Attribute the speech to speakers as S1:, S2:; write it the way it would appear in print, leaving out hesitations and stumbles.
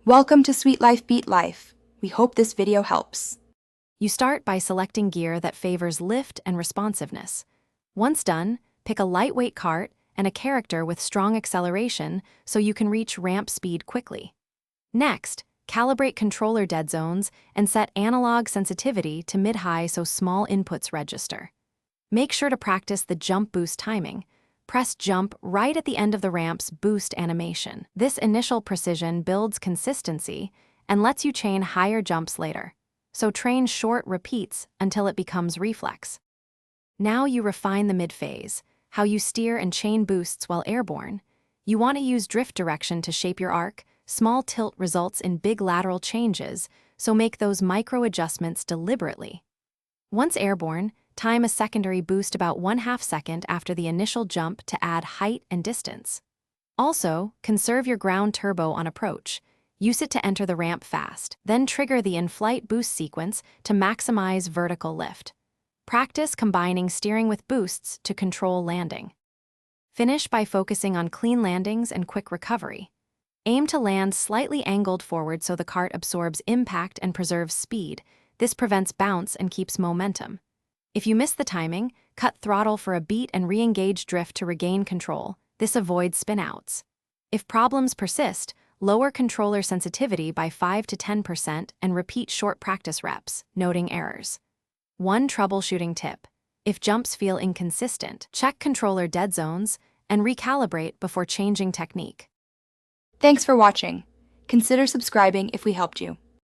S1: Welcome to Sweet Life Beat Life. We hope this video helps.
S2: You start by selecting gear that favors lift and responsiveness. Once done, pick a lightweight cart and a character with strong acceleration so you can reach ramp speed quickly. Next, calibrate controller dead zones and set analog sensitivity to mid-high so small inputs register. Make sure to practice the jump boost timing. Press jump right at the end of the ramp's boost animation. This initial precision builds consistency and lets you chain higher jumps later. So train short repeats until it becomes reflex. Now you refine the mid-phase, how you steer and chain boosts while airborne. You want to use drift direction to shape your arc. Small tilt results in big lateral changes, so make those micro adjustments deliberately. Once airborne, time a secondary boost about 1/2 second after the initial jump to add height and distance. Also, conserve your ground turbo on approach. Use it to enter the ramp fast, then trigger the in-flight boost sequence to maximize vertical lift. Practice combining steering with boosts to control landing. Finish by focusing on clean landings and quick recovery. Aim to land slightly angled forward so the cart absorbs impact and preserves speed. This prevents bounce and keeps momentum. If you miss the timing, cut throttle for a beat and re-engage drift to regain control. This avoids spinouts. If problems persist, lower controller sensitivity by 5 to 10% and repeat short practice reps, noting errors. One troubleshooting tip: if jumps feel inconsistent, check controller dead zones and recalibrate before changing technique.
S1: Thanks for watching. Consider subscribing if we helped you.